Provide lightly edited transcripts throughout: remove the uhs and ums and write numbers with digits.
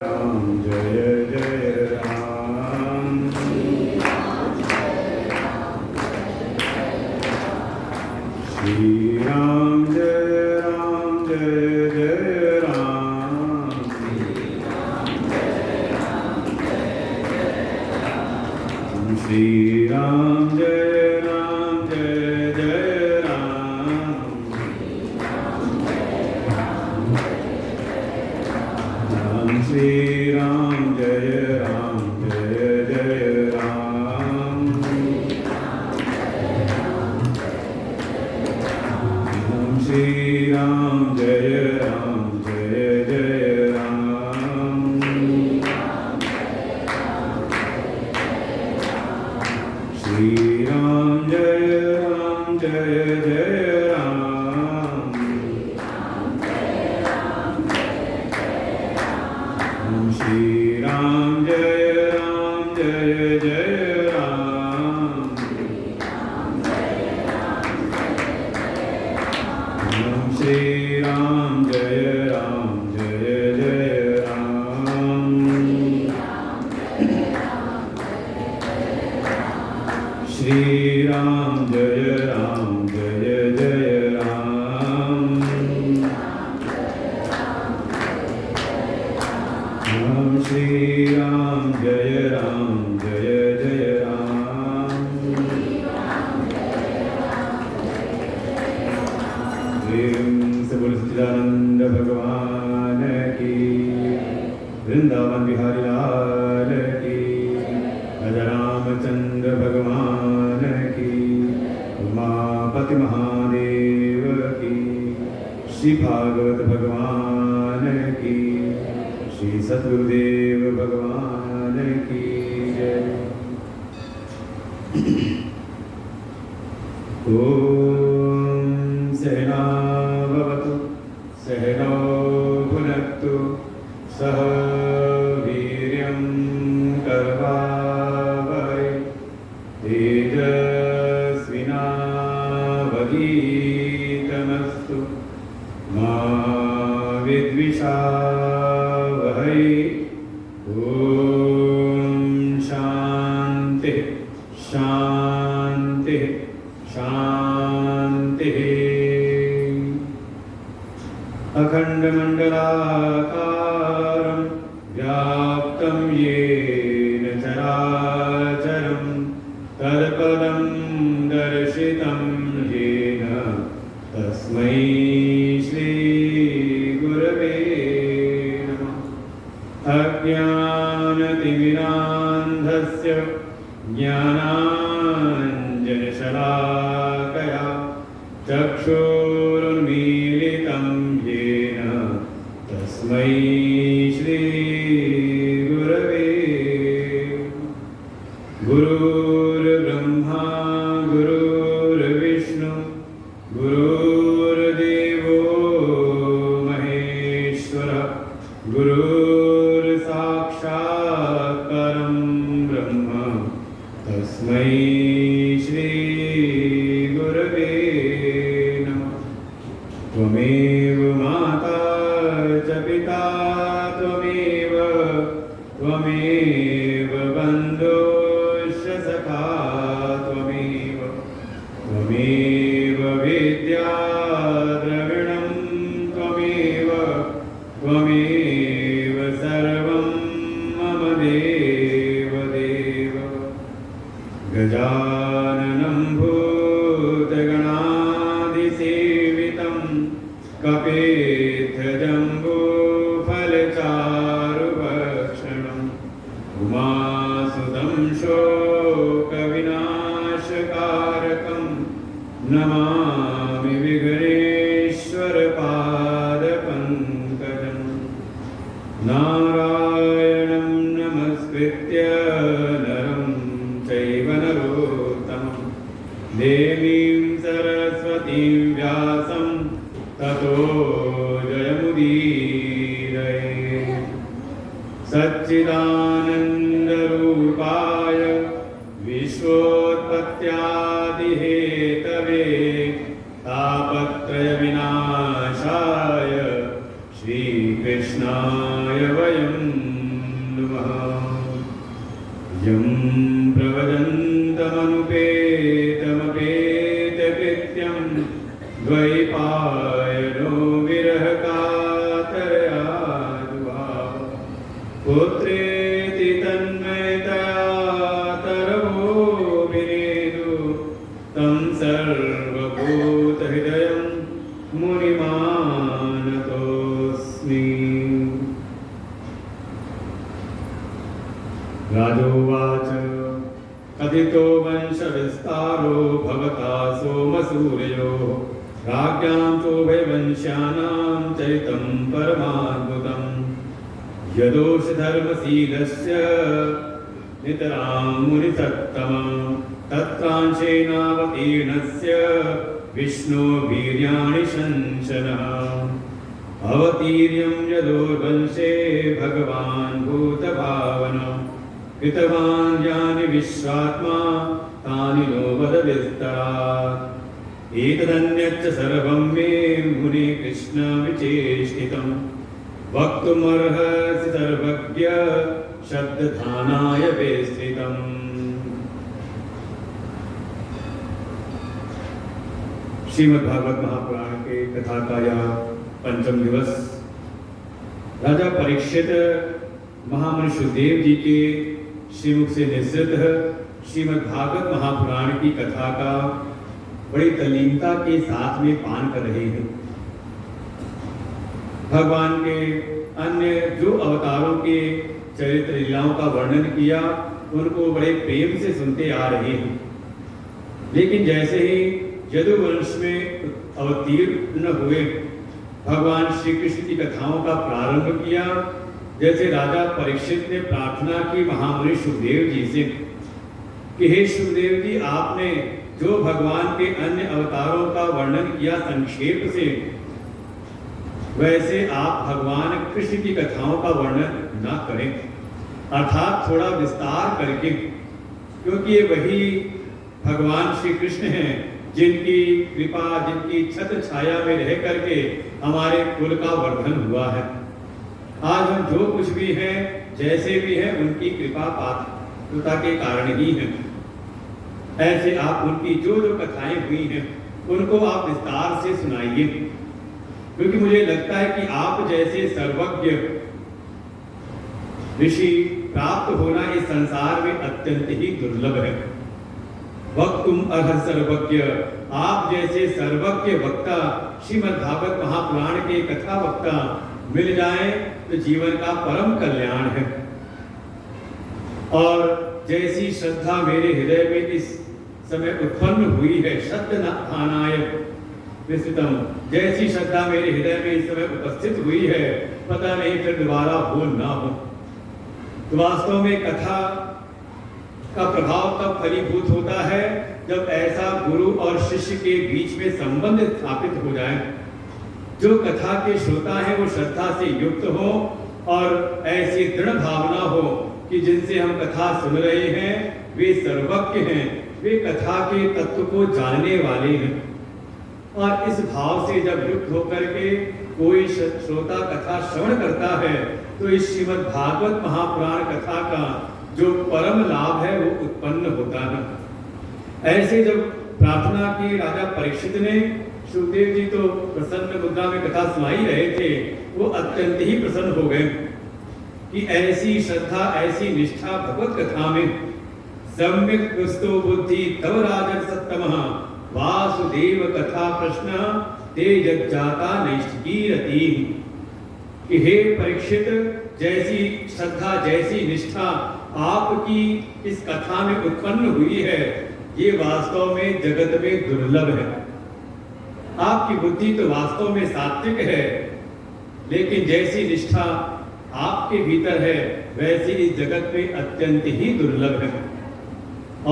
राम जय जय राम। श्री राम जय जय राम। श्री राम जय जय राम। राम श्री राम जय जय राम। राम श्री राम जय जय राम। श्री राम जय जय राम। श्री राम जय जय राम। श्री राम जय जय राम। श्री राम जय जय राम। राम श्री राम जय जय राम। से बोल सच्चिदानंद भगवान की, वृंदावन बिहारी लाल की, राजा रामचंद्र भगवान की, उमापति महादेव की, श्री भागवत भगवान की, श्री सद्गुरुदेव भगवान की जय। ओम सहना भवतु सहनौ भुनक्तु सह वीर्यं करवावहै तेजस्विनावधीतमस्तु मा विद्विषावहै। ओम शांति शांति शांति। अखंडमंडलाकारं व्याप्तं येन चराचरं तत्पदं दर्शितं येन तस्मै श्री गुरवे नमः। अज्ञानतिमिरान्धस्य ज्ञानाञ्जनशलाकया चक्षुरुन्मीलितं येन तस्मै श्री गुरवे। गुरुर्ब्रह्मा गुरुर्विष्णु गुरुर्देवो महेश्वर गुरुर्साक्षात् परं ब्रह्म तस्मै श्री गुरवे नमः। त्वमेव माता च पिता त्वमेव बन्धुश्च सखा त्वमेव विद्या द्रविणं त्वमेव सर्वं मम देव। गजाननं भूतगणादिसेवितं कपिध्वजम्बूफलचारुभक्षणम् उमासुतं शोकविनाशकारकं नमामि विघ्नेश्वरपादपङ्कजं। नारायणं नमस्कृत्य नरं चैव नरोत्तमं देवीं सरस्वतीं व्यासं ततो जयमुदीरये। सच्चिदानन्दरूपाय विश्वोत्पत्त्यादिहेतवे तापत्रयविनाशाय श्रीकृष्णाय वयं प्रवदन्तमनुपेतमपेतकृत्यं द्वैपायनो विरहकातरयादुभाव पुत्रेति तन्मयतया तरवो विनेदु तं सर्वभूतहृदयं मुनिमानतोऽस्मि। राजोवाच कथितो वंशविस्तारो भवता सोमसूर्यो राज्ञां चोभयवंश्यानां चरितं परमाद्भुतम् यदोषधर्मशीलस्य नितरां मुनिसत्तमं तत्रांशेनावतीर्णस्य विष्णोर्वीर्याणि शंशनः अवतीर्यं यदोर्वंशे भगवान् भूतभावनः कृतवान् यानि विश्वात्मा तानि नो वद विस्तरात् एतदन्यच्च सर्वं मे मुने कृष्ण विचेष्टितं वक्तुमर्हसि सर्वज्ञ शब्दधानाय विस्तृतम्। श्रीमद्भागवत महापुराण के कथा का यह पंचम दिवस राजा परीक्षित महामुनि सुखदेव जी के श्रीमुख से निश्चित श्रीमद्भागवत महापुराण की कथा का बड़ी तल्लीनता के साथ में पान कर रहे हैं। भगवान के अन्य जो अवतारों के चरित्र लीलाओं का वर्णन किया उनको बड़े प्रेम से सुनते आ रहे हैं, लेकिन जैसे ही यदुवंश में अवतीर्ण हुए भगवान श्री कृष्ण की कथाओं का प्रारंभ किया, जैसे राजा परीक्षित ने प्रार्थना की महामुनि सुखदेव जी से कि हे सुखदेव जी, आपने जो भगवान के अन्य अवतारों का वर्णन किया संक्षेप से, वैसे आप भगवान कृष्ण की कथाओं का वर्णन न करें, अर्थात थोड़ा विस्तार करके, क्योंकि ये वही भगवान श्री कृष्ण हैं जिनकी कृपा, जिनकी छत्र छाया में रह करके हमारे कुल का वर्धन हुआ है। आज हम जो कुछ भी हैं, जैसे भी हैं, उनकी कृपा पात्रता के कारण ही हैं। ऐसे आप उनकी जो जो कथाएं हुई हैं उनको आप विस्तार से सुनाइए, क्योंकि मुझे लगता है कि आप जैसे सर्वज्ञ ऋषि प्राप्त होना इस संसार में अत्यंत ही दुर्लभ है। वक्तुम अर्ह सर्वज्ञ, आप जैसे सर्वज्ञ वक्ता श्रीमद्भागवत महापुराण के कथा वक्ता मिल जाएं तो जीवन का परम कल्याण है। और जैसी श्रद्धा मेरे हृदय में इस समय उत्पन्न हुई है, श्रद्धानाय विस्तृतम, जैसी श्रद्धा मेरे हृदय में इस समय उपस्थित हुई है, पता नहीं फिर दोबारा हो ना हो। तो वास्तव में कथा का प्रभाव तब फलीभूत होता है जब ऐसा गुरु और शिष्य के बीच में संबंध स्थापित हो जाए। जो कथा के श्रोता हैं वो श्रद्धा से युक्त हो और ऐसी दृढ़ भावना हो कि जिनसे हम कथा सुन रहे हैं वे सर्वज्ञ हैं, वे कथा के तत्व को जानने वाले हैं। और इस भाव से जब युक्त होकर के कोई श्रोता कथा श्रवण करता है तो इस श्रीमद्भागवत महापुराण कथा का जो परम लाभ है वो उत्पन्न होता है। ऐसे जब प्रार्थना की राजा परीक्षित ने, सुखदेव जी तो प्रसन्न मुद्रा में कथा सुनाई रहे थे, वो अत्यंत ही प्रसन्न हो गए कि ऐसी श्रद्धा, ऐसी निष्ठा भगवत कथा में। सम्यक कृस्तो बुद्धि तव राजन सत्तमः वासुदेव कथा प्रश्न ते यज्जाता नैष्ठिकीरति। कि हे परीक्षित, जैसी श्रद्धा, जैसी निष्ठा आपकी इस कथा में उत्पन्न हुई है, ये वास्तव में जगत में दुर्लभ है। आपकी बुद्धि तो वास्तव में सात्विक है, लेकिन जैसी निष्ठा आपके भीतर है वैसी इस जगत में अत्यंत ही दुर्लभ है।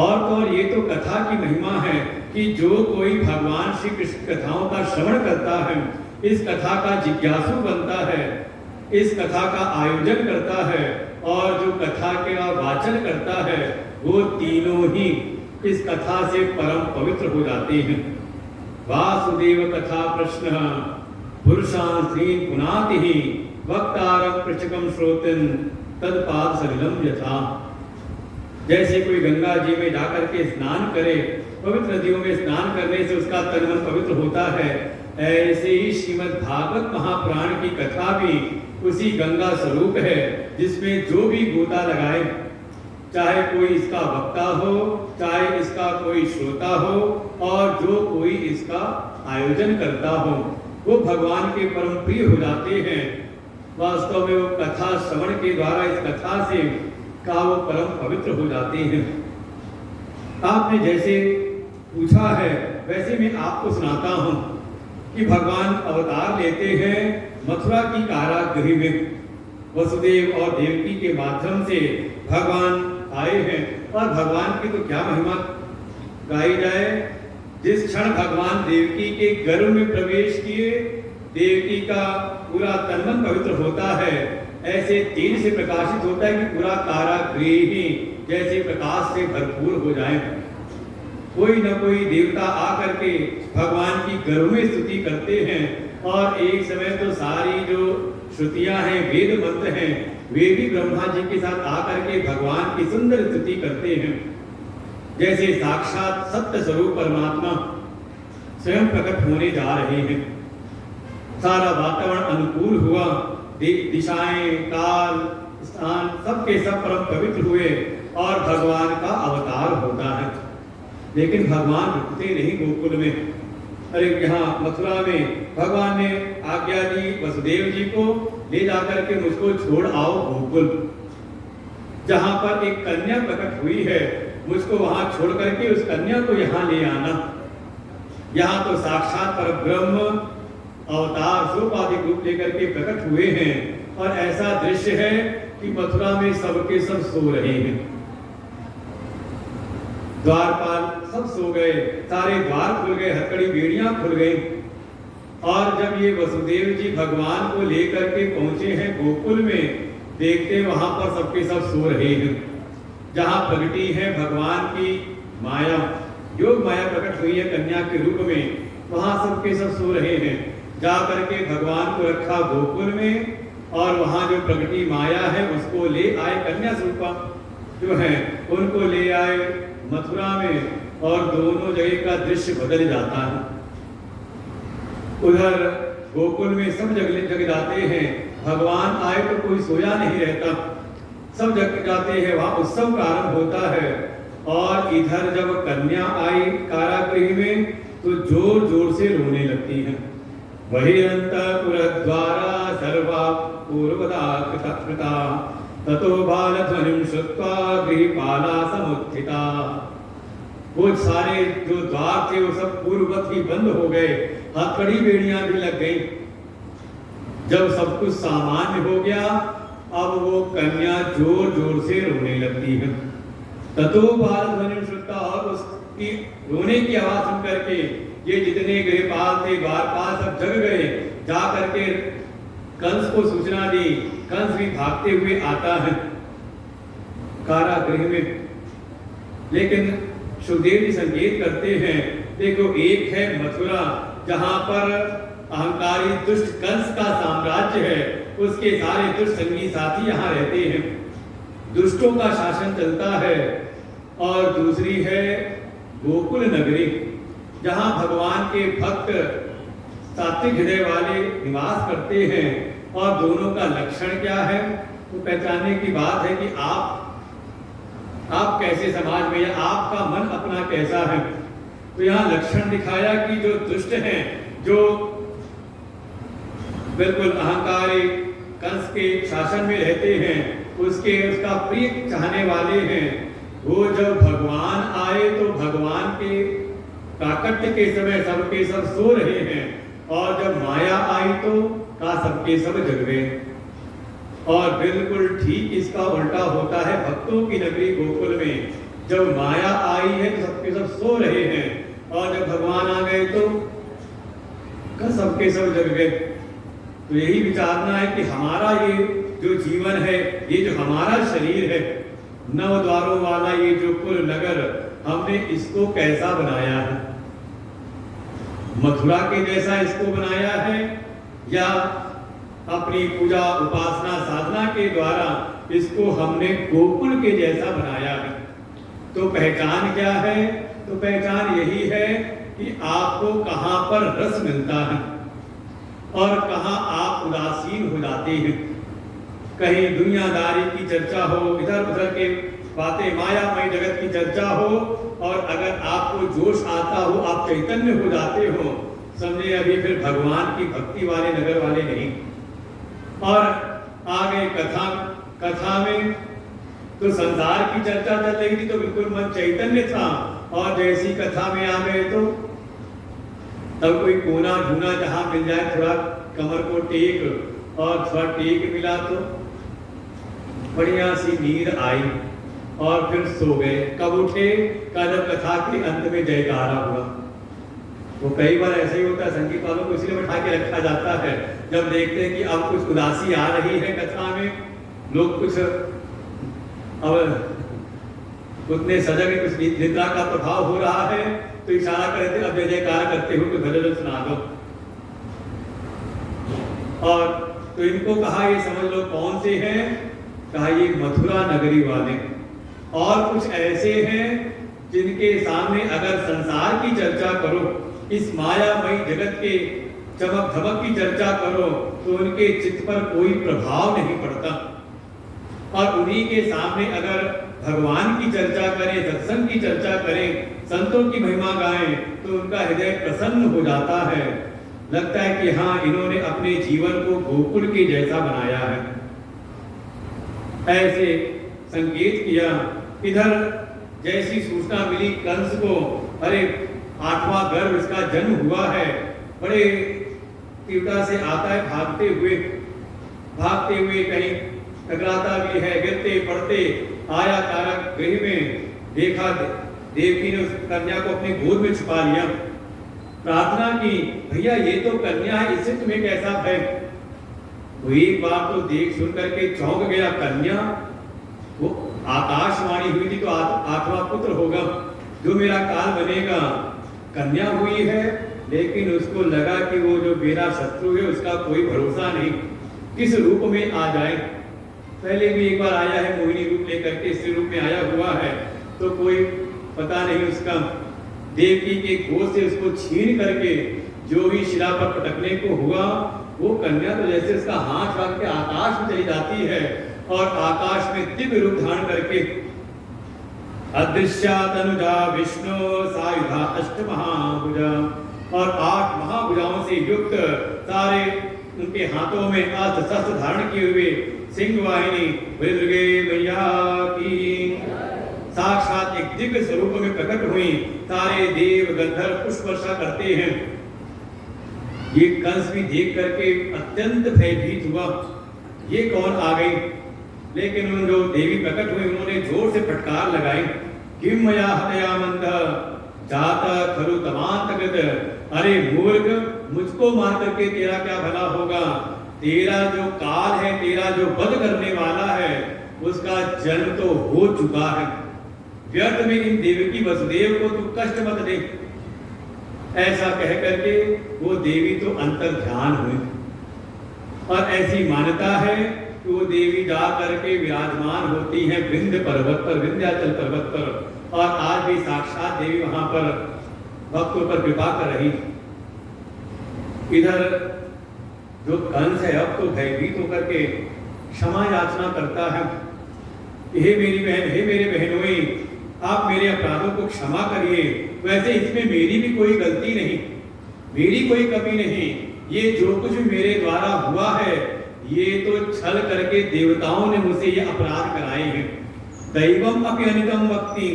और ये तो कथा की महिमा है कि जो कोई भगवान श्री कृष्ण कथाओं का श्रवण करता है, इस कथा का जिज्ञासु बनता है, इस कथा का आयोजन करता है और जो कथा का वाचन करता है, वो तीनों ही इस कथा से परम पवित्र हो जाते हैं। वासुदेव कथा प्रश्न पुरुषां स्त्रीन् पुनाति ही वक्तारं पृच्छकं श्रोतिन् तत्पाद सलिलं यथा। जैसे कोई गंगा जी में जाकर के स्नान करे, पवित्र नदियों में स्नान करने से उसका तन मन पवित्र होता है, ऐसे ही श्रीमद् भागवत महापुराण की कथा भी उसी गंगा स्वरूप है, जिसमें जो भी गोता लगाए, चाहे कोई इसका वक्ता हो, चाहे इसका कोई श्रोता हो, और जो कोई इसका आयोजन करता हो, वो भगवान के परम प्रिय हो जाते हैं। वास्तव में वो कथा श्रवण के द्वारा इस कथा से का वो परम पवित्र हो जाते हैं। आपने जैसे पूछा है वैसे मैं आपको सुनाता हूँ कि भगवान अवतार लेते हैं मथुरा की कारागृह में। वसुदेव और देवकी के माध्यम से भगवान आए हैं, और भगवान की तो क्या महिमा गाई जाए। जिस क्षण भगवान देवकी के गर्भ में प्रवेश किए, देवकी का पूरा तन मन पवित्र होता है, ऐसे तेज से प्रकाशित होता है कि पूरा कारागृह ही जैसे प्रकाश से भरपूर हो जाए। कोई न कोई देवता आकर के भगवान की गर्भ में स्तुति करते हैं, और एक समय तो सारी जो श्रुतियां हैं, वेद मंत्र हैं, वे भी ब्रह्मा जी के साथ आकर के भगवान की सुंदर स्तुति करते हैं। जैसे साक्षात सत्य स्वरूप परमात्मा स्वयं प्रकट होने जा रहे हैं। सारा वातावरण अनुकूल हुआ, दिशाएं, काल, स्थान सबके सब परम पवित्र हुए, और भगवान का अवतार होता है। लेकिन भगवान रुकते नहीं गोकुल में। अरे यहाँ मथुरा में भगवान ने आज्ञा दी वसुदेव जी को, ले जाकर के मुझको छोड़ आओ गोकुल, जहां पर एक कन्या प्रकट हुई है, मुझको वहां छोड़ करके उस कन्या को यहाँ ले आना। यहाँ तो साक्षात परब्रह्म अवतार सोपाधिक रूप लेकर के प्रकट हुए हैं, और ऐसा दृश्य है कि मथुरा में सबके सब सो रहे हैं। द्वारपाल सब सो गए, सारे द्वार खुल गए, हथकड़ी बेड़ियां खुल गई, और जब ये वसुदेव जी भगवान को लेकर के पहुंचे हैं गोकुल में, देखते वहां पर सबके सब सो रहे हैं। जहां प्रगटी है भगवान की माया, योग माया प्रकट हुई है कन्या के रूप में, वहां सबके सब सो रहे हैं। जा करके भगवान को रखा गोकुल में, और वहां जो प्रगटी माया है उसको ले आए, कन्या स्वरूपा जो है उनको ले आए मथुरा में, और दोनों जगह का दृश्य बदल जाता है। उधर गोकुल में सब जग जाते हैं, भगवान आए तो कोई सोया नहीं रहता, सब जग जाते हैं, वहां उत्सव प्रारंभ होता है। और इधर जब कन्या आई कारागृह में, तो जोर जोर से रोने लगती है। वही अंतःपुरद्वारा सर्वा पूर्वदा कृता, ततो बालध्वनिं श्रुत्वा गृहपाला समुत्थिता। वो सारे जो द्वार थे वो सब पूर्ववत ही बंद हो गए, हथकड़ी बेड़ियां भी लग गई। जब सब कुछ सामान्य हो गया, अब वो कन्या जोर जोर से रोने लगती है। ततो बालध्वनिं श्रुत्वा, और उसकी रोने की आवाज सुन करके ये जितने गृहपाल थे, द्वारपाल सब जग गए, जा करके कंस को सूचना दी। कंस भी भागते हुए आता है कारागृह में, लेकिन सुखदेव जी संकेत करते हैं, देखो एक है मथुरा, जहां पर अहंकारी दुष्ट कंस का साम्राज्य है, उसके सारे दुष्ट संगी साथी यहाँ रहते हैं, दुष्टों का शासन चलता है। और दूसरी है गोकुल नगरी, जहां भगवान के भक्त सात्विक हृदय वाले निवास करते हैं। और दोनों का लक्षण क्या है, तो पहचानने की बात है कि आप कैसे समाज में, या आपका मन अपना कैसा है। तो यहाँ लक्षण दिखाया कि जो दुष्ट हैं, जो बिल्कुल अहंकारी कंस के शासन में रहते हैं, उसका प्रिय चाहने वाले हैं, वो जब भगवान आए तो भगवान के प्राकट्य के समय सबके सब सो रहे हैं, और जब माया आई तो का सबके सब जग गए। और बिल्कुल ठीक इसका उल्टा होता है भक्तों की नगरी गोकुल में, जब माया आई है तो सबके सब सो रहे हैं, और जब भगवान आ गए तो सबके सब जग गए। तो यही विचारना है कि हमारा ये जो जीवन है, ये जो हमारा शरीर है, नव द्वारों वाला ये जो कुल नगर, हमने इसको कैसा बनाया है? मथुरा के जैसा इसको बनाया है, या अपनी पूजा उपासना साधना के द्वारा इसको हमने गोकुल के जैसा बनाया है? तो पहचान क्या है? तो पहचान यही है कि आपको कहाँ पर रस मिलता है और कहाँ आप उदासीन हो जाते हैं। कहीं दुनियादारी की चर्चा हो, इधर उधर के बातें, मायामय जगत की चर्चा हो, और अगर आपको जोश आता हो, आप चैतन्य हो जाते हो, समझे अभी फिर भगवान की भक्ति वाले नगर वाले नहीं। और आगे कथा में तो संसार की चर्चा चल रही थी, तो बिल्कुल मन चैतन्य था, और जैसी कथा में आ गए तो तब कोई कोना ढूंढा जहां मिल जाए, थोड़ा कमर को टेक, और थोड़ा टेक मिला तो बढ़िया सी नींद आई और फिर सो गए। कब उठे? जब कथा के अंत में जयकारा हुआ। तो कई बार ऐसे ही होता है, संगीत वालों को इसलिए बैठा के रखा जाता है, जब देखते हैं कि अब कुछ उदासी आ रही है कथा में, लोग कुछ अब उतने सजग, कुछ निद्रा का प्रभाव हो रहा है, तो इशारा करते अब जय जयकार करते हो तो भजन सुना दो। और तो इनको कहा ये समझ लो कौन से हैं? कहा ये मथुरा नगरी वाले। और कुछ ऐसे हैं जिनके सामने अगर संसार की चर्चा करो, इस मायामयी जगत के चमक धमक की चर्चा करो, तो उनके चित्त पर कोई प्रभाव नहीं पड़ता। और उन्हीं के सामने अगर भगवान की चर्चा करें, सत्संग की चर्चा करें, संतों की महिमा गाएं, तो उनका हृदय प्रसन्न हो जाता है। लगता है कि हाँ, इन्होंने अपने जीवन को गोकुल के जैसा बनाया है। ऐसे संकेत किया। इधर जैसी सूचना मिली कंस को, अरे 8वां गर्भ इसका जन्म हुआ है, बड़े तीव्रता से आता है भागते हुए कहीं टकराता भी है, गिरते पड़ते आया तारक गृह में, देखा देवकी ने उस कन्या को अपनी गोद में छुपा लिया, प्रार्थना की, भैया ये तो कन्या है, इससे तुम्हें कैसा भय? वो एक बार तो देख सुन करके चौंक गया। कन्या, वो आकाशवाणी हुई थी तो 8वां पुत्र होगा जो मेरा काल बनेगा, कन्या हुई है, लेकिन उसको लगा कि वो जो मेरा शत्रु है उसका कोई भरोसा नहीं, किस रूप में आ जाए। पहले भी एक बार आया है मोहिनी रूप लेकर के, इस रूप में आया हुआ है, तो कोई पता नहीं उसका। देवकी के गोद से उसको छीन करके जो भी शिला पर पटकने को हुआ, वो कन्या तो जैसे उसका हाथ रख के आकाश में चली जाती है, और आकाश में दिव्य रूप धारण करके अदृश्या तनुजा विष्णु सायुधा अष्टमहाभुजा, और 8 महाभुजाओं से युक्त सारे उनके हाथों में अस्त्र शस्त्र धारण किए हुए सिंह वाहिनी दुर्गे मैया की साक्षात एक दिव्य स्वरूप में प्रकट हुई। सारे देव गंधर्व पुष्प वर्षा करते हैं। ये कंस भी देख करके अत्यंत भयभीत हुआ, ये कौन आ गई? लेकिन उन जो देवी प्रकट हुई उन्होंने जोर से फटकार लगाई, किम मया हतया मंद जाता खरु तमांतगत, अरे मूर्ख, मुझको मार करके तेरा क्या भला होगा? तेरा जो काल है, तेरा जो वध करने वाला है, उसका जन्म तो हो चुका है। व्यर्थ में इन देवकी वसुदेव को तू कष्ट मत दे। ऐसा कह करके वो देवी तो अंतर ध्यान हुई, और ऐसी मान्यता है कि वो देवी जा करके विराजमान होती हैं विंध्य पर्वत पर, विंध्याचल पर्वत पर, और आज भी साक्षात देवी वहां पर भक्तों पर कृपा कर रही। इधर जो कंस है अब तो भयभीत होकर के क्षमा याचना करता है, हे मेरी बहन, हे मेरे बहनोई, आप मेरे अपराधों को क्षमा करिए। वैसे इसमें मेरी भी कोई गलती नहीं, मेरी कोई कमी नहीं, ये जो कुछ भी मेरे द्वारा हुआ है ये तो छल करके देवताओं ने मुझसे ये अपराध कराए हैं। दैवम अपि अनितम वक्ति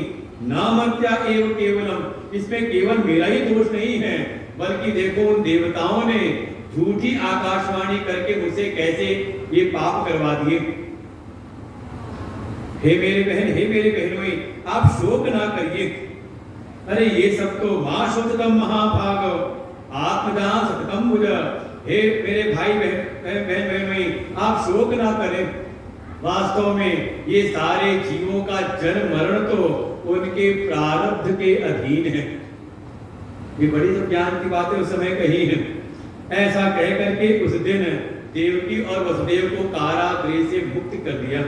नामर्त्या एव केवलम, इसमें केवल मेरा ही दोष नहीं है, बल्कि देखो उन देवताओं ने झूठी आकाशवाणी करके मुझसे कैसे ये पाप करवा दिए। हे मेरे बहन, हे मेरे बहनोई, आप शोक ना करिए। अरे ये सब तो मां शोचतम महाभाग आत्मजान सतकम भुज, हे मेरे भाई बहनोई, आप शोक ना करें। वास्तव में ये सारे जीवों का जन्म मरण तो उनके प्रारब्ध के अधीन है। ये बड़ी सब ज्ञान की बातें उस समय कही है। ऐसा कह करके उस दिन देवकी और वसुदेव को कारागृह से मुक्त कर दिया,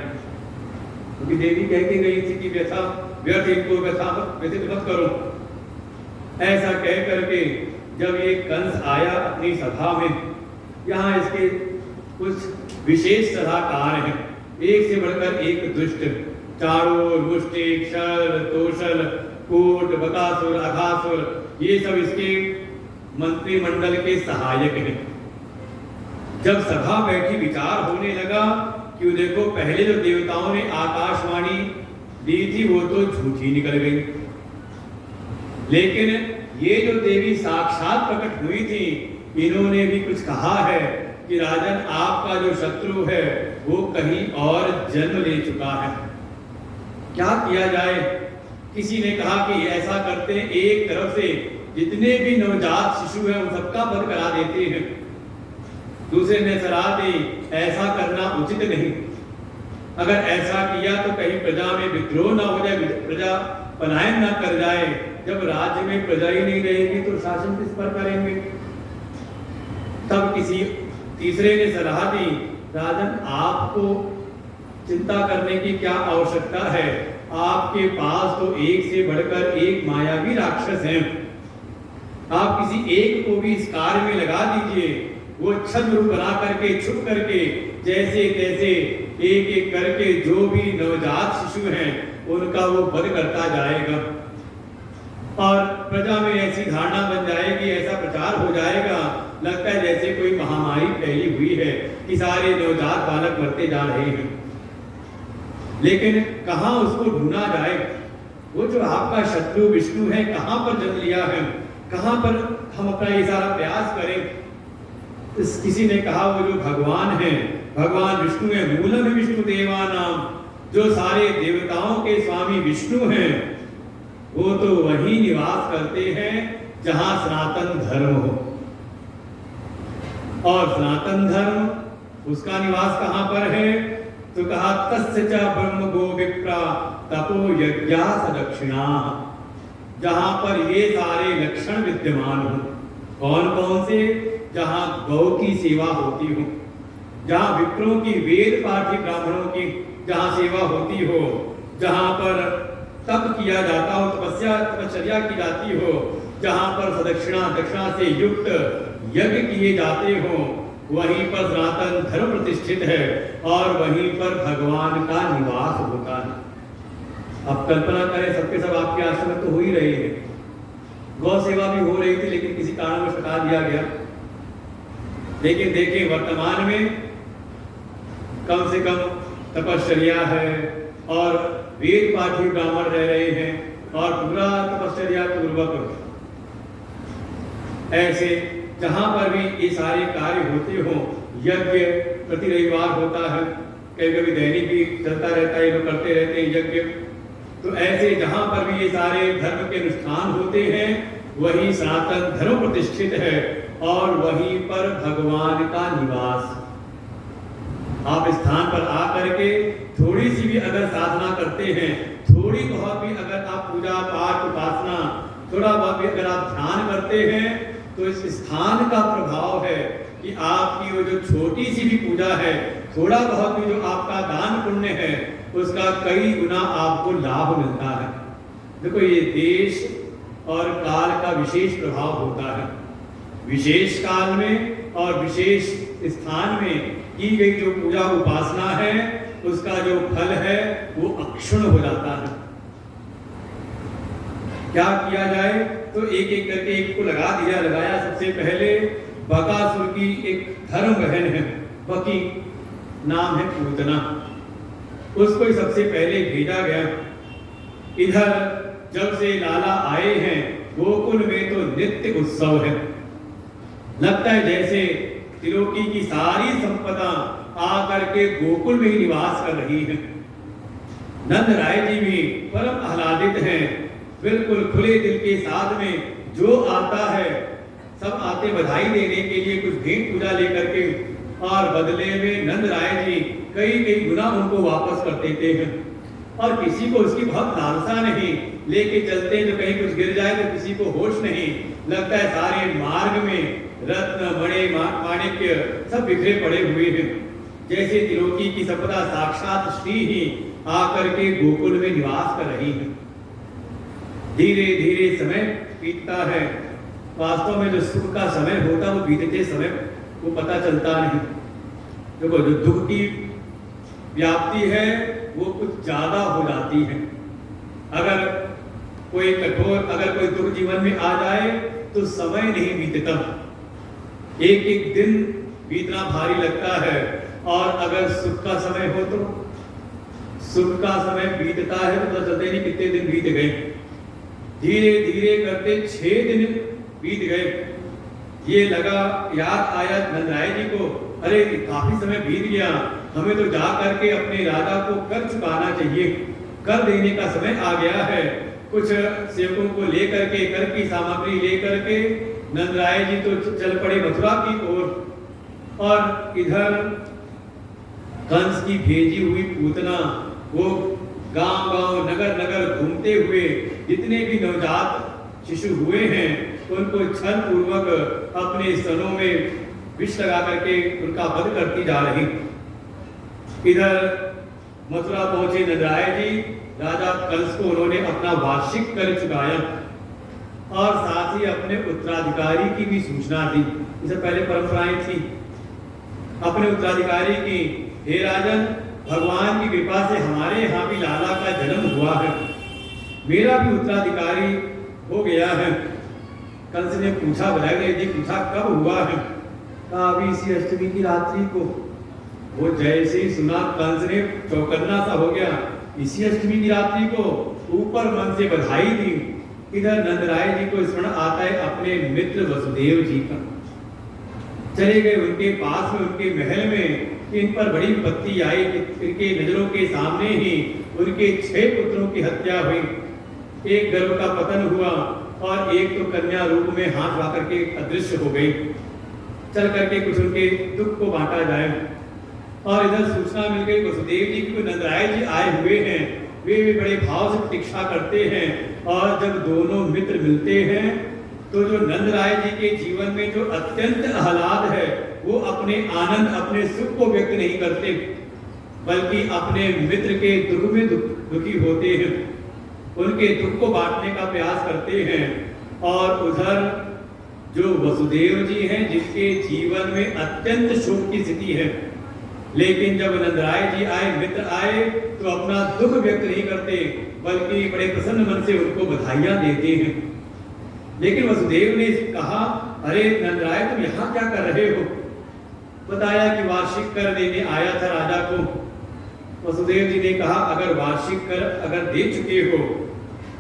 क्योंकि देवी कह के गई थी कि व्यथा व्यर्थ इनको व्यथित मत करो। ऐसा कह करके जब ये कंस आया अपनी सभा में, यहाँ इसके कुछ विशेष सलाहकार हैं, एक से बढ़कर एक दुष्ट, चारों मुष्टि, क्षल, तोषल, कूट, बकासुर, अघासुर, ये सब इसके मंत्रिमंडल के सहायक हैं। जब सभा बैठी विचार होने लगा कि देखो पहले जो देवताओं ने आकाशवाणी दी थी वो तो झूठी निकल गई, लेकिन ये जो देवी साक्षात प्रकट हुई थी इन्होंने भी कुछ कहा है कि राजन आपका जो शत्रु है वो कहीं और जन्म ले चुका है, क्या किया जाए। किसी ने कहा कि ऐसा करते हैं, एक तरफ से जितने भी नवजात शिशु हैं उन सबका वध करा देते हैं। दूसरे ने सलाह दी ऐसा करना उचित नहीं, अगर ऐसा किया तो कहीं प्रजा में विद्रोह ना हो जाए, प्रजा पलायन ना कर जाए। जब राज्य में प्रजा ही नहीं रहेगी तो शासन किस पर करेंगे। तब किसी तीसरे ने सलाह दी राजन आपको चिंता करने की क्या आवश्यकता है, आपके पास तो एक से बढ़कर एक मायावी राक्षस हैं, आप किसी एक को भी इस कार्य में लगा दीजिए, वो छद्म रूप बना करके छुप करके जैसे तैसे एक एक करके जो भी नवजात शिशु हैं उनका वो वध करता जाएगा और प्रजा में ऐसी धारणा बन जाएगी, ऐसा प्रचार हो जाएगा, लगता है जैसे कोई महामारी फैली हुई है कि सारे नवजात बालक मरते जा रहे हैं। लेकिन कहाँ उसको ढूंढा जाए, वो जो आपका शत्रु विष्णु है कहाँ पर जन्म लिया है, कहाँ पर हम अपना ये सारा प्रयास करें। किसी ने कहा वो जो भगवान है, भगवान विष्णु है, मूलम विष्णु देवानाम, जो सारे देवताओं के स्वामी विष्णु हैं वो तो वही निवास करते हैं जहां सनातन धर्म हो, और सनातन धर्म उसका निवास कहां पर है तो कहा तस्य च ब्रह्म गो विप्रा तपो यज्ञा सदक्षिणा, जहां पर ये सारे लक्षण विद्यमान हो। कौन कौन से, जहां गौ की सेवा होती हो, जहां विप्रों की वेद पाठी ब्राह्मणों की जहां सेवा होती हो, जहां पर तप किया जाता हो, तपस्या की जाती हो, जहां पर सदक्षिणा दक्षिणा से युक्त यज्ञ किए जाते हो, वहीं पर सनातन धर्म प्रतिष्ठित है और वहीं पर भगवान का निवास होता है। अब कल्पना करें सबके सब आपके आश्रम में तो हो ही रहे हैं, गौ सेवा भी हो रही थी लेकिन किसी कारण में हटा दिया गया। लेकिन देखिए वर्तमान में कम से कम तपश्चर्या है और वेद पाठी ब्राह्मण रह रहे हैं और पूरा तपश्चर्या पूर्वक ऐसे जहां पर भी ये सारे कार्य होते हो, यज्ञ प्रति रविवार होता है, कभी कभी दैनिक भी चलता रहता है, लोग करते रहते हैं यज्ञ। तो ऐसे जहां पर भी ये सारे धर्म के अनुष्ठान होते हैं वही सनातन धर्म प्रतिष्ठित है और वहीं पर भगवान का निवास। आप स्थान पर आकर के थोड़ी सी भी अगर साधना करते हैं, थोड़ी बहुत भी अगर आप पूजा पाठ उपासना थोड़ा बहुत भी अगर आप ध्यान करते हैं तो इस स्थान का प्रभाव है कि आपकी वो जो छोटी सी भी पूजा है, थोड़ा बहुत भी जो आपका दान पुण्य है उसका कई गुना आपको लाभ मिलता है। देखो ये देश और काल का विशेष प्रभाव होता है, विशेष काल में और विशेष स्थान में की गई जो पूजा उपासना है उसका जो फल है वो अक्षुण्ण हो जाता है। क्या किया जाए तो एक एक करके एक को लगाया। सबसे पहले बकासुर की एक धर्म बहन है, बकी नाम है पूतना, उसको ही सबसे पहले भेजा गया। इधर जब से लाला आए हैं गोकुल में तो नित्य उत्सव है, लगता है जैसे त्रिलोकी की सारी संपदा आकर के गोकुल में ही निवास कर रही है। नंद राय जी भी परम आह्लादित हैं, बिल्कुल खुले दिल के साथ में जो आता है सब आते बधाई देने के लिए कुछ भेंट पूजा लेकर के, और बदले में नंद राय जी कई गुना उनको वापस कर देते हैं और किसी को उसकी बहुत लालसा नहीं, लेके चलते हैं तो कहीं कुछ गिर जाए तो किसी को होश नहीं, लगता है सारे मार्ग में रत्न मणि माणिक्य सब बिखरे पड़े हुए हैं, जैसे त्रिलोकी की संपदा साक्षात श्री ही आकर के गोकुल में निवास कर रही है। धीरे धीरे समय बीतता है। वास्तव में जो सुख का समय होता है वो बीतते समय वो पता चलता नहीं। देखो जो दुख की व्याप्ति है वो कुछ ज्यादा हो जाती है। अगर कोई दुख जीवन में आ जाए तो समय नहीं बीतता, एक एक दिन बीतना भारी लगता है। और अगर सुख का समय हो तो सुख का समय बीतता है तो पता चलता नहीं कितने दिन बीत गए। धीरे धीरे करते 6 दिन बीत गए। ये लगा, याद आया नंदराय जी को, अरे काफी समय बीत गया, हमें तो जा करके अपने राजा को कर चुकाना चाहिए, कर देने का समय आ गया है। कुछ सेवकों को लेकर के, कर की सामग्री लेकर के नंदराय जी तो चल पड़े मथुरा की ओर। और इधर कंस की भेजी हुई पूतना वो गांव-गांव, नगर-नगर घूमते हुए जितने भी नवजात शिशु हुए हैं उनको छल पूर्वक अपने स्तनों में विष लगा करके उनका वध करती जा रही। इधर मथुरा पहुंचे नंदराय जी, राजा कंस को उन्होंने अपना वार्षिक कर चुकाया और साथ ही अपने उत्तराधिकारी की भी सूचना दी। इससे पहले परंपराएं थी अपने उत्तराधिकारी की, हे राजन, भगवान की कृपा से हमारे यहाँ भी लाला का जन्म हुआ है, मेरा भी उत्तराधिकारी हो गया है। कंस ने पूछा, बधाई जी पूछा कब हुआ है? कहा अभी इसी अष्टमी की रात्रि को। वो जैसे ही सुना कंस ने चौकन्ना सा हो गया, इसी अष्टमी की रात्रि को, ऊपर मन से बधाई दी। इधर नंदराय जी को स्मरण आता है अपने मित्र वसुदेव जी का। चले गए उनके पास में, उनके महल में। इन पर बड़ी विपत्ति आई, इनके नजरों के सामने ही उनके 6 पुत्रों की हत्या हुई। एक गर्भ का पतन हुआ और एक तो कन्या रूप में हाथ ला करके अदृश्य हो गई। चल करके कुछ उनके दुख को बांटा जाए। और इधर सूचना मिल गई वसुदेव जी की नंदराय जी आए हुए हैं। वे भी बड़े भाव से प्रतीक्षा करते हैं। और जब दोनों मित्र मिलते हैं तो जो नंदराय जी के जीवन में जो अत्यंत आह्लाद है वो अपने आनंद, अपने सुख को व्यक्त नहीं करते, बल्कि अपने मित्र के दुख में दुखी होते हैं, उनके दुख को बांटने का प्रयास करते हैं। और उधर जो वसुदेव जी हैं जिसके जीवन में अत्यंत शोक की स्थिति है, लेकिन जब नंदराय जी आए, मित्र आए, तो अपना दुख व्यक्त नहीं करते, बल्कि बड़े प्रसन्न मन से उनको बधाइयां देते हैं। लेकिन वसुदेव ने कहा, अरे नंदराय तुम यहाँ क्या कर रहे हो? बताया कि वार्षिक कर देने आया था राजा को। वसुदेव जी ने कहा, अगर वार्षिक कर अगर दे चुके हो,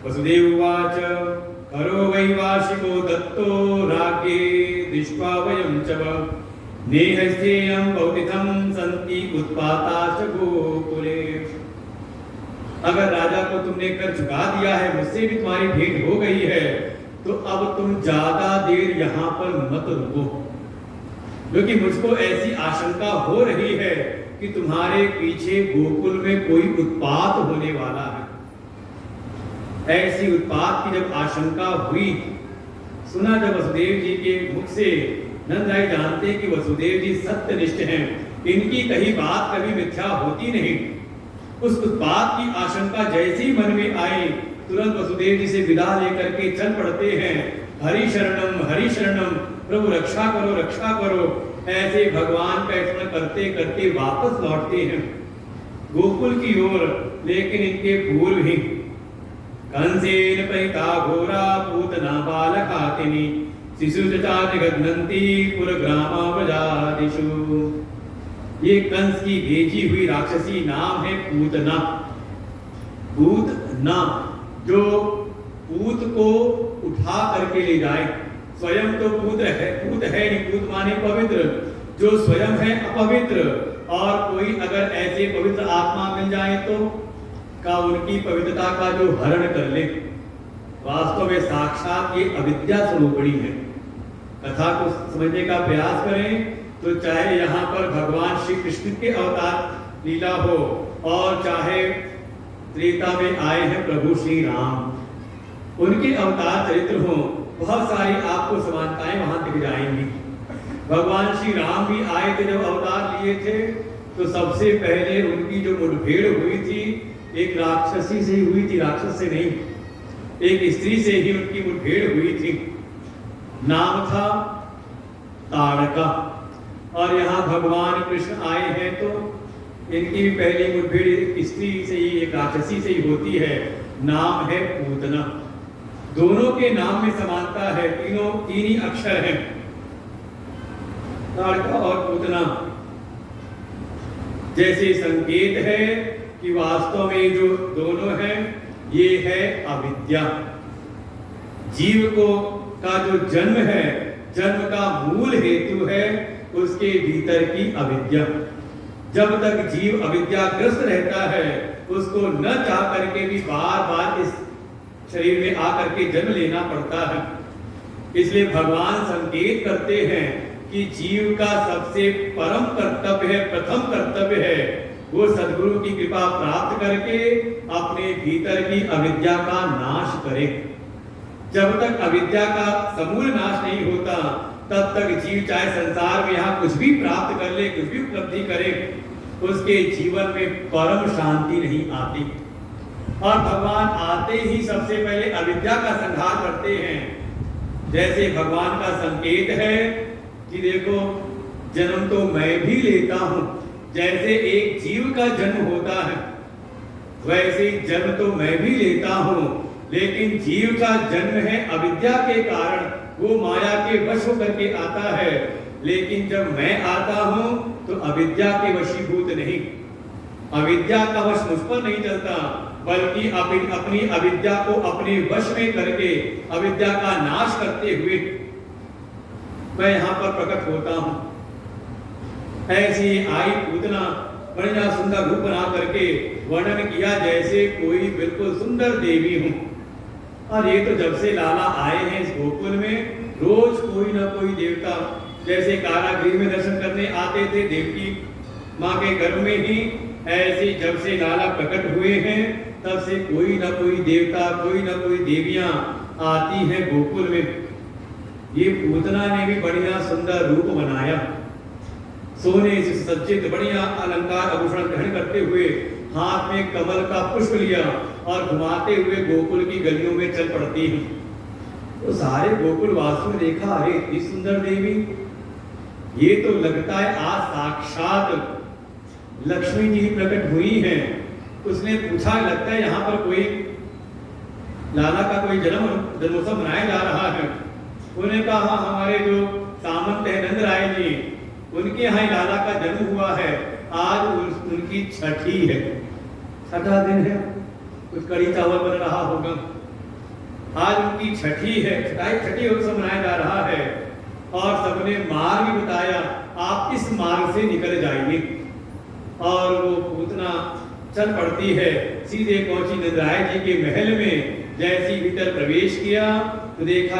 वसुदेव उवाच करो वै वार्षिको दत्तो राज्ञे दृष्ट्वा वयं च नेहस्तेयं बहुतिथं सन्ति उत्पाताश्च गोकुले। अगर राजा को तुमने कर चुका दिया है, मुझसे भी तुम्हारी भेंट हो गई है, तो अब तुम ज्यादा देर यहाँ पर मत रुको, क्योंकि मुझको ऐसी आशंका हो रही है कि तुम्हारे पीछे गोकुल में कोई उत्पात होने वाला है। ऐसी उत्पात की जब आशंका हुई, सुना जब वसुदेव जी के मुख से, नंदराय जानते कि वसुदेव जी सत्यनिष्ठ हैं, इनकी कही बात कभी मिथ्या होती नहीं। उस उत्पात की आशंका जैसे ही मन में आई, तुरंत वसुदेव जी से विदा लेकर के चल पड़ते हैं। हरि शरणम, प्रभु रक्षा करो, रक्षा करो, ऐसे भगवान का स्मरण करते करते वापस लौटते हैं गोकुल की ओर। लेकिन इनके पूर्व ही कंसेन परिता घोरा पूतना बालकातिनी शिशुचचा जगन्नन्ति पुरग्रामावजादिषु। ये कंस की भेजी हुई राक्षसी नाम है पूतना। पूतना जो पूत को उठा करके ले जाए, स्वयं तो पूत है नहीं, पूत माने पवित्र, जो स्वयं है अपवित्र, और कोई अगर ऐसे पवित्र आत्मा मिल जाए तो का उनकी पवित्रता का जो हरण कर ले। वास्तव में साक्षात ये अविद्या स्वरूपिणी है। कथा को समझने का प्रयास करें तो चाहे यहाँ पर भगवान श्री कृष्ण के अवतार लीला हो, और चाहे त्रेता में आए हैं प्रभु श्री राम, उनके अवतार चरित्र हो, बहुत सारी आपको समानताएं वहां दिख जाएंगी। भगवान श्री राम भी आए थे, जब अवतार लिए थे तो सबसे पहले उनकी जो मुठभेड़ हुई थी एक राक्षसी से हुई थी, राक्षस से नहीं। एक स्त्री से ही उनकी मुठभेड़ हुई थी। नाम था ताड़का। और यहाँ भगवान कृष्ण आए हैं तो इनकी भी पहली मुठभेड़ एक स्त्री से ही, एक राक्षसी से ही होती है। नाम है पूतना। दोनों के नाम में समानता है, तीन ही अक्षर हैं, ताड़का और पूतना। जैसे संकेत है कि वास्तव में जो दोनों हैं ये है अविद्या। जीव को का जो जन्म है, जन्म का मूल हेतु है उसके भीतर की अविद्या। जब तक जीव अविद्याग्रस्त रहता है उसको न चाह करके भी बार बार इस शरीर में आकर के जन्म लेना पड़ता है। इसलिए भगवान संकेत करते हैं कि जीव का सबसे परम कर्तव्य है, प्रथम कर्तव्य है, वो सद्गुरु की कृपा प्राप्त करके अपने भीतर की अविद्या का नाश करे। जब तक अविद्या का समूल नाश नहीं होता तब तक जीव चाहे संसार में यहाँ कुछ भी प्राप्त कर ले, कुछ भी उपलब्धि करे, उसके जीवन में परम शांति नहीं आती। और भगवान आते ही सबसे पहले अविद्या का संहार करते हैं। जैसे भगवान का संकेत है कि देखो जन्म तो मैं भी लेता हूं, जैसे एक जीव का जन्म होता है वैसे जन्म तो मैं भी लेता हूं, लेकिन जीव का जन्म है अविद्या के कारण, वो माया के वश होकर के आता है। लेकिन जब मैं आता हूं तो अविद्या के वशीभूत नहीं, अविद्या का वश मुझ पर नहीं चलता, बल्कि अपनी अविद्या को अपने वश में करके अविद्या का नाश करते हुए मैं यहाँ पर प्रकट होता हूँ। ऐसी आई पूतना, बढ़िया सुंदर रूप बना करके वर्णन किया जैसे कोई बिल्कुल सुंदर देवी हूँ। और ये तो जब से लाला आए हैं इस गोकुल में रोज कोई ना कोई देवता, जैसे कारागृह में दर्शन करने आते थे देवकी माँ के गर्भ में ही, ऐसे जब से लाला प्रकट हुए हैं तब से कोई ना कोई देवता, कोई ना कोई देवियां आती हैं गोकुल में। ये पूतना ने भी बढ़िया सुंदर रूप बनाया, सोने से सज्जित बढ़िया अलंकार आभूषण ग्रहण करते हुए हाथ में कमल का पुष्प लिया और घुमाते हुए गोकुल की गलियों में चल पड़ती हैं। तो सारे गोकुल वासियों ने देखा, अरे इतनी सुंदर देवी, ये तो लगता है आज साक्षात लक्ष्मी जी प्रकट हुई हैं। उसने पूछा, लगता है यहाँ पर कोई लाला का कोई जन्मोत्सव मनाया जा रहा है। उन्होंने कहा हाँ, हमारे जो सामंत है नंद राय जी, उनके यहाँ लाला का जन्म हुआ है, आज उनकी छठी है, छठा दिन है, कुछ कड़ी चावल बन रहा होगा, आज उनकी छठी है, छठी उत्सव मनाया जा रहा है। और सबने मार्ग भी बताया, आप इस मार्ग से निकल जाइए। और वो पूतना चल पड़ती है, सीधे पहुंची नंद राय जी के महल में। जैसी भीतर प्रवेश किया तो देखा